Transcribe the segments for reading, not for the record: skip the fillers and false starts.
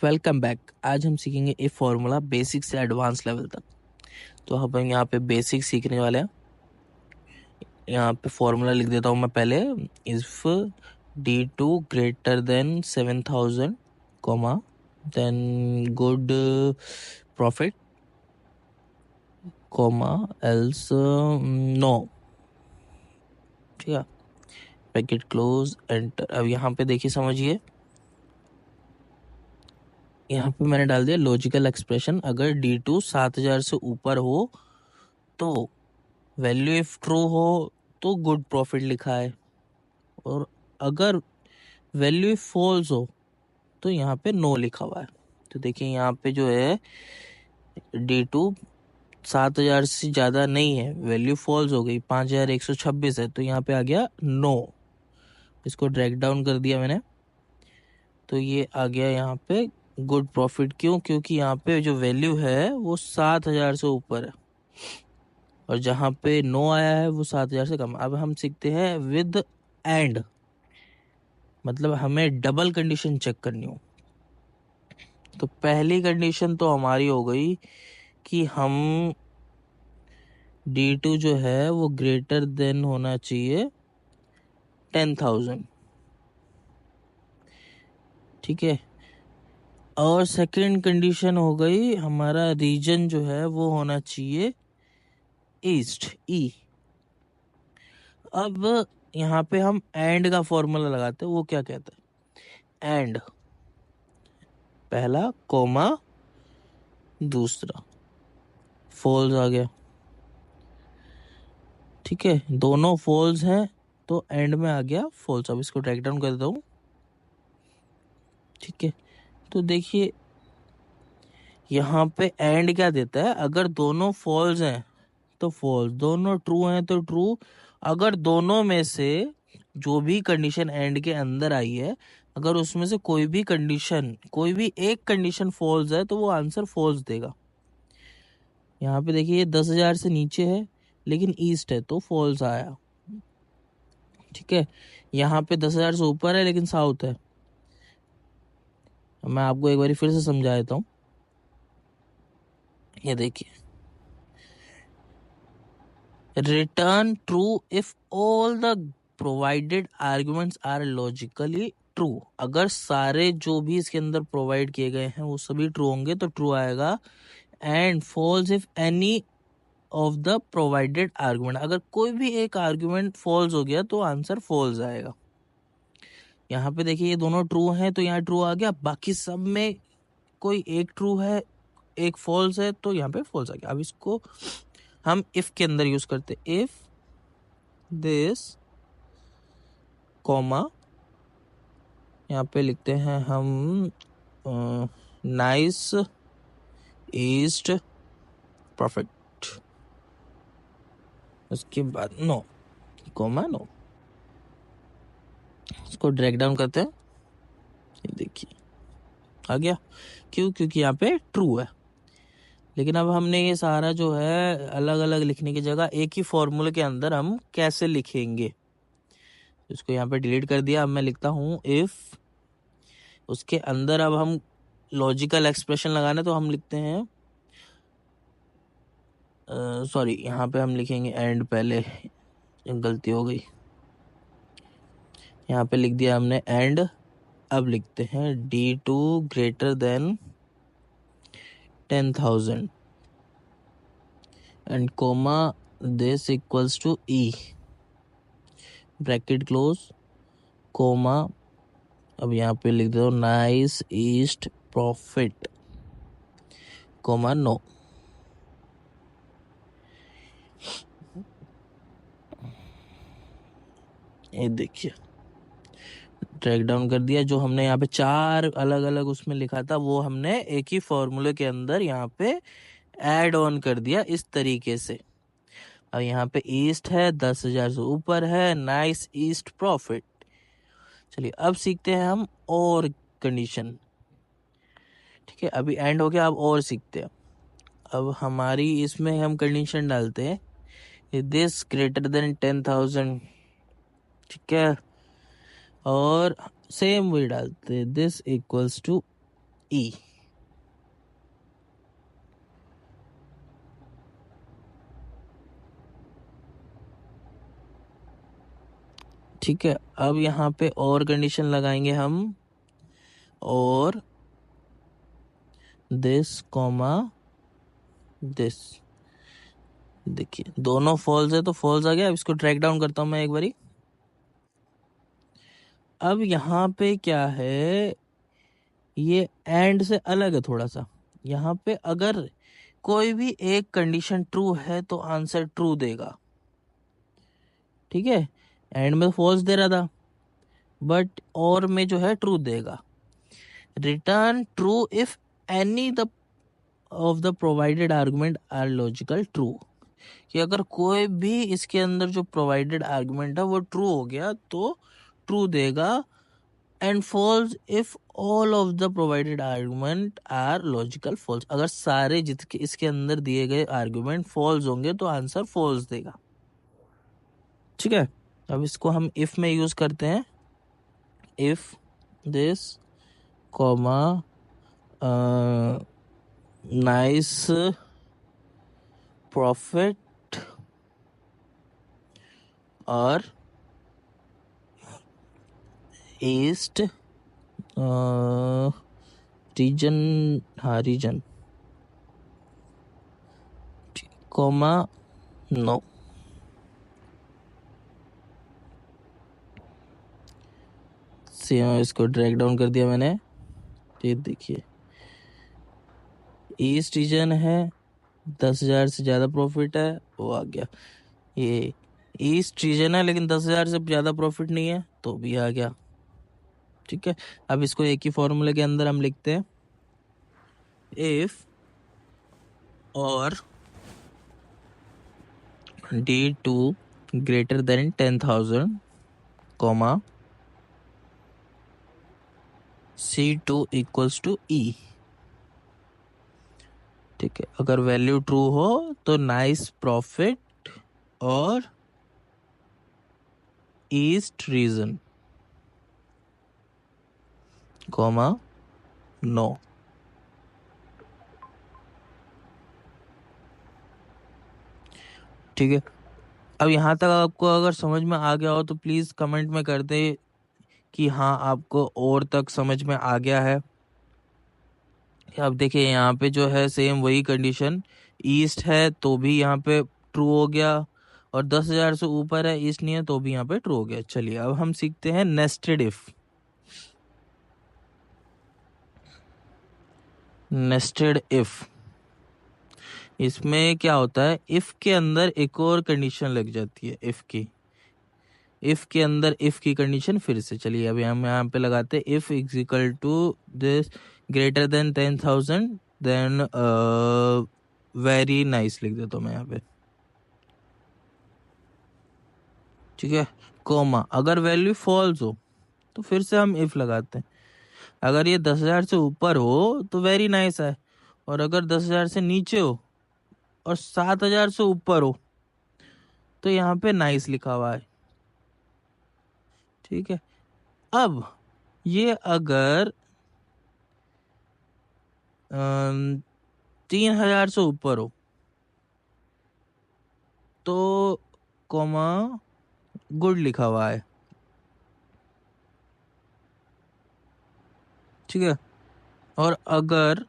Welcome back. आज हम सीखेंगे ए फॉर्मूला बेसिक से एडवांस लेवल तक। तो हम यहाँ पे बेसिक सीखने वाले हैं। यहाँ पे फॉर्मूला लिख देता हूँ मैं पहले। If D2 greater than 7,000 comma then good profit comma else no. ठीक है, ब्रैकेट क्लोज एंटर। अब यहाँ पे देखिए, समझिए, यहाँ पे मैंने डाल दिया लॉजिकल एक्सप्रेशन। अगर D2 7,000 से ऊपर हो तो वैल्यू इफ ट्रू हो तो गुड प्रॉफिट लिखा है, और अगर वैल्यू इफ फॉल्स हो तो यहाँ पे नो लिखा हुआ है। तो देखिए यहाँ पे जो है D2 7,000 से ज़्यादा नहीं है, वैल्यू फॉल्स हो गई, 5,126 है, तो यहाँ पे आ गया नो। इसको ड्रैग डाउन कर दिया मैंने, तो ये आ गया यहाँ पे गुड प्रॉफिट। क्यों? क्योंकि यहाँ पे जो वैल्यू है वो 7,000 से ऊपर है, और जहाँ पे नो आया है वो 7,000 से कम। अब हम सीखते हैं विद एंड, मतलब हमें डबल कंडीशन चेक करनी हो। तो पहली कंडीशन तो हमारी हो गई कि हम D2 जो है वो ग्रेटर देन होना चाहिए 10,000। ठीक है, और सेकंड कंडीशन हो गई हमारा रीजन जो है वो होना चाहिए ईस्ट, ई। अब यहाँ पे हम एंड का फॉर्मूला लगाते हैं। वो क्या कहता है? एंड पहला कोमा दूसरा, फॉल्स आ गया। ठीक है, दोनों फॉल्स हैं तो एंड में आ गया फॉल्स। अब इसको ड्रैग डाउन कर देता हूँ। ठीक है, तो देखिए यहाँ पे एंड क्या देता है? अगर दोनों फॉल्स हैं तो फॉल्स, दोनों ट्रू हैं तो ट्रू। अगर दोनों में से जो भी कंडीशन एंड के अंदर आई है, अगर उसमें से कोई भी एक कंडीशन फॉल्स है तो वो आंसर फॉल्स देगा। यहाँ पे देखिए ये 10,000 से नीचे है लेकिन ईस्ट है तो फॉल्स आया। ठीक है, यहाँ पे 10,000 से ऊपर है लेकिन साउथ है। मैं आपको एक बार फिर से समझा देता हूँ। ये देखिए, return true if all the provided arguments are logically true. अगर सारे जो भी इसके अंदर प्रोवाइड किए गए हैं वो सभी ट्रू होंगे तो ट्रू आएगा। And false if any of the provided argument, अगर कोई भी एक आर्गुमेंट फॉल्स हो गया तो आंसर फॉल्स आएगा। यहाँ पे देखिए ये दोनों ट्रू हैं तो यहाँ ट्रू आ गया, बाकी सब में कोई एक ट्रू है एक फॉल्स है तो यहाँ पे फॉल्स आ गया। अब इसको हम इफ के अंदर यूज करते, इफ दिस कॉमा, यहाँ पे लिखते हैं हम नाइस ईस्ट परफेक्ट, उसके बाद नो कॉमा नो। इसको ड्रैग डाउन करते हैं, ये देखिए आ गया। क्यों? क्योंकि यहाँ पे ट्रू है। लेकिन अब हमने ये सारा जो है अलग अलग लिखने की जगह एक ही फॉर्मूले के अंदर हम कैसे लिखेंगे, इसको यहाँ पे डिलीट कर दिया। अब मैं लिखता हूँ इफ, उसके अंदर अब हम लॉजिकल एक्सप्रेशन लगाना, तो हम लिखते हैं सॉरी, यहाँ पे हम लिखेंगे एंड, पहले गलती हो गई, यहाँ पे लिख दिया हमने एंड। अब लिखते हैं D2 greater than 10,000 and comma this equals to E, bracket close comma. अब यहाँ पे लिख दो nice east profit comma no. ये देखिए ड्रैग डाउन कर दिया। जो हमने यहाँ पे चार अलग अलग उसमें लिखा था वो हमने एक ही फॉर्मूले के अंदर यहाँ पे ऐड ऑन कर दिया इस तरीके से। अब यहाँ पे ईस्ट है, 10,000 से ऊपर है, नाइस ईस्ट प्रॉफिट। चलिए अब सीखते हैं हम और कंडीशन। ठीक है, अभी एंड हो गया, अब और सीखते हैं। अब हमारी इसमें हम कंडीशन डालते हैं दिस ग्रेटर देन 10,000। ठीक है, और सेम वही डालते हैं दिस इक्वल्स टू ई। ठीक है, अब यहाँ पे और कंडीशन लगाएंगे हम, और दिस कॉमा दिस। देखिए दोनों फॉल्स है तो फॉल्स आ गया। अब इसको ट्रैक डाउन करता हूं मैं एक बारी। अब यहाँ पे क्या है, ये एंड से अलग है थोड़ा सा। यहाँ पे अगर कोई भी एक कंडीशन ट्रू है तो आंसर ट्रू देगा, ठीक है। एंड में फॉल्स दे रहा था, बट और में जो है ट्रू देगा। Return true if any the of the provided argument are logical true, कि अगर कोई भी इसके अंदर जो प्रोवाइडेड आर्गुमेंट है वो ट्रू हो गया तो ट्रू देगा। And false if all of the provided argument are logical false, अगर सारे जितके इसके अंदर दिए गए आर्गुमेंट फॉल्स होंगे तो आंसर फॉल्स देगा, ठीक है। अब इसको हम इफ में यूज करते हैं। If this comma nice profit और ईस्ट रीजन, हाँ रीजन, कॉमा नो। इसको ड्रैग डाउन कर दिया मैंने। ये देखिए ईस्ट रीजन है, 10,000 से ज़्यादा प्रॉफिट है, वो आ गया। ये ईस्ट रीजन है लेकिन 10,000 से ज़्यादा प्रॉफिट नहीं है तो भी आ गया, ठीक है। अब इसको एक ही फॉर्मूले के अंदर हम लिखते हैं। इफ और D2 greater than 10,000 comma C2 equals to E, ठीक है। अगर वैल्यू ट्रू हो तो नाइस प्रॉफिट और ईस्ट रीजन कॉमा नो। ठीक है, अब यहाँ तक आपको अगर समझ में आ गया हो तो प्लीज कमेंट में कर दे कि हाँ आपको और तक समझ में आ गया है। अब देखिए यहाँ पे जो है सेम वही कंडीशन, ईस्ट है तो भी यहाँ पे ट्रू हो गया, और 10,000 से ऊपर है ईस्ट नहीं है तो भी यहाँ पे ट्रू हो गया। चलिए अब हम सीखते हैं नेस्टेड इफ। नेस्टेड इफ, इसमें क्या होता है, इफ के अंदर एक और कंडीशन लग जाती है। इफ के अंदर इफ की कंडीशन फिर से, चलिए अभी हम यहाँ पे लगाते हैं if is equal to this greater than 10,000 then very nice लिख देता हूँ मैं यहाँ पे, ठीक है। कोमा अगर वैल्यू फॉल्स हो तो फिर से हम इफ लगाते हैं। अगर ये 10,000 से ऊपर हो तो वेरी नाइस है, और अगर 10,000 से नीचे हो और 7,000 से ऊपर हो तो यहाँ पे नाइस लिखा हुआ है, ठीक है। अब ये अगर 3,000 से ऊपर हो तो कॉमा गुड लिखा हुआ है, ठीक है। और अगर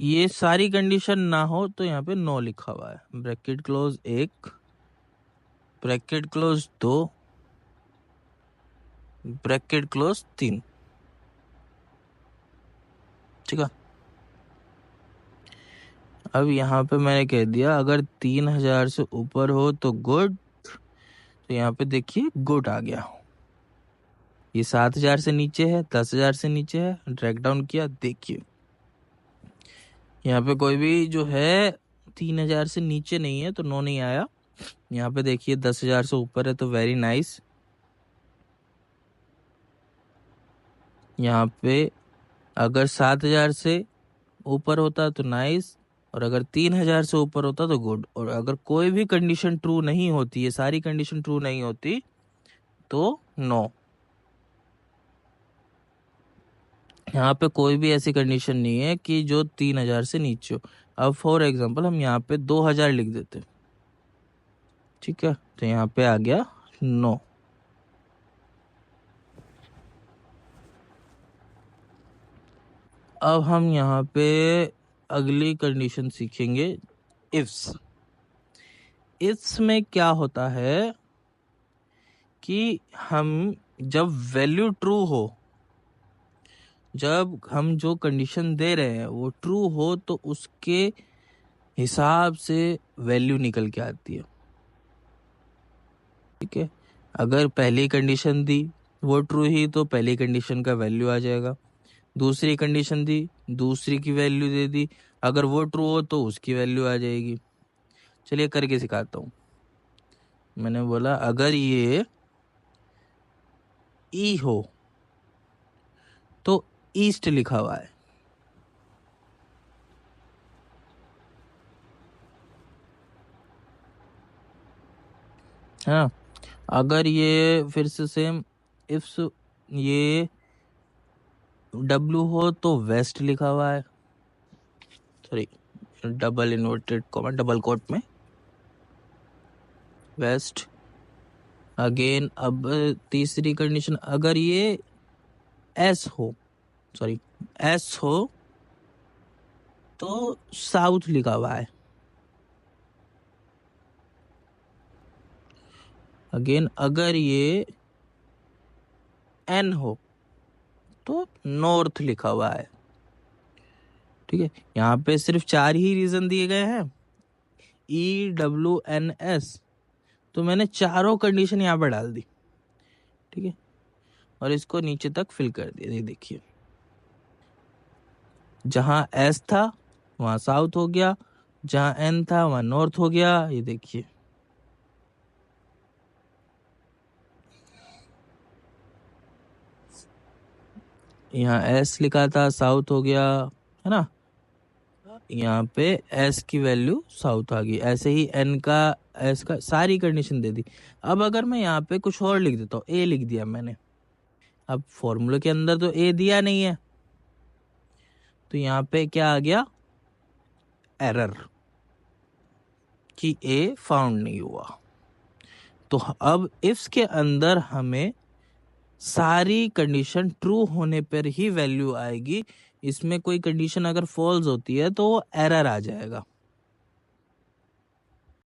ये सारी कंडीशन ना हो तो यहाँ पे नो लिखा हुआ है। Bracket close 1, bracket close 2, bracket close 3, ठीक है। अब यहाँ पे मैंने कह दिया अगर 3,000 से ऊपर हो तो गुड, तो यहाँ पे देखिए गुड आ गया। ये 7,000 से नीचे है, 10,000 से नीचे है, ड्रैग डाउन किया, देखिए यहाँ पे कोई भी जो है 3,000 से नीचे नहीं है तो नो नहीं आया। यहाँ पे देखिए 10,000 से ऊपर है तो वेरी नाइस। यहाँ पे अगर 7,000 से ऊपर होता तो नाइस, और अगर 3,000 से ऊपर होता तो गुड, और अगर कोई भी कंडीशन ट्रू नहीं होती, ये सारी कंडीशन ट्रू नहीं होती तो नो। यहाँ पे कोई भी ऐसी कंडीशन नहीं है कि जो 3000 से नीचे हो। अब फॉर एग्जांपल हम यहाँ पे 2000 लिख देते, ठीक है, तो यहाँ पे आ गया 9। अब हम यहाँ पे अगली कंडीशन सीखेंगे, इफ्स। इफ्स में क्या होता है कि हम जब वैल्यू ट्रू हो, जब हम जो कंडीशन दे रहे हैं वो ट्रू हो, तो उसके हिसाब से वैल्यू निकल के आती है, ठीक है। अगर पहली कंडीशन दी वो ट्रू ही तो पहली कंडीशन का वैल्यू आ जाएगा, दूसरी कंडीशन दी दूसरी की वैल्यू दे दी, अगर वो ट्रू हो तो उसकी वैल्यू आ जाएगी। चलिए करके सिखाता हूँ। मैंने बोला अगर ये ई हो तो ईस्ट लिखा हुआ है, हाँ। अगर ये फिर से सेम इफ्स ये डब्ल्यू हो तो वेस्ट लिखा हुआ है, sorry double inverted comma double quote में वेस्ट। अगेन अब तीसरी कंडीशन, अगर ये एस हो, सॉरी एस हो तो साउथ लिखा हुआ है। अगेन अगर ये एन हो तो नॉर्थ लिखा हुआ है, ठीक है। यहाँ पे सिर्फ 4 ही रीजन दिए गए हैं, ई डब्ल्यू एन एस, तो मैंने चारों कंडीशन यहाँ पर डाल दी, ठीक है, और इसको नीचे तक फिल कर दिया। ये देखिए, जहाँ एस था वहाँ साउथ हो गया, जहाँ एन था वहाँ नॉर्थ हो गया। ये देखिए, यहाँ एस लिखा था साउथ हो गया, है ना, यहाँ पे एस की वैल्यू साउथ आ गई। ऐसे ही एन का एस का सारी कंडीशन दे दी। अब अगर मैं यहाँ पे कुछ और लिख देता हूँ, ए लिख दिया मैंने, अब फॉर्मूले के अंदर तो ए दिया नहीं है, तो यहाँ पे क्या आ गया, एरर, कि ए फाउंड नहीं हुआ। तो अब इफ्स के अंदर हमें सारी कंडीशन ट्रू होने पर ही वैल्यू आएगी, इसमें कोई कंडीशन अगर फॉल्स होती है तो वो एरर आ जाएगा।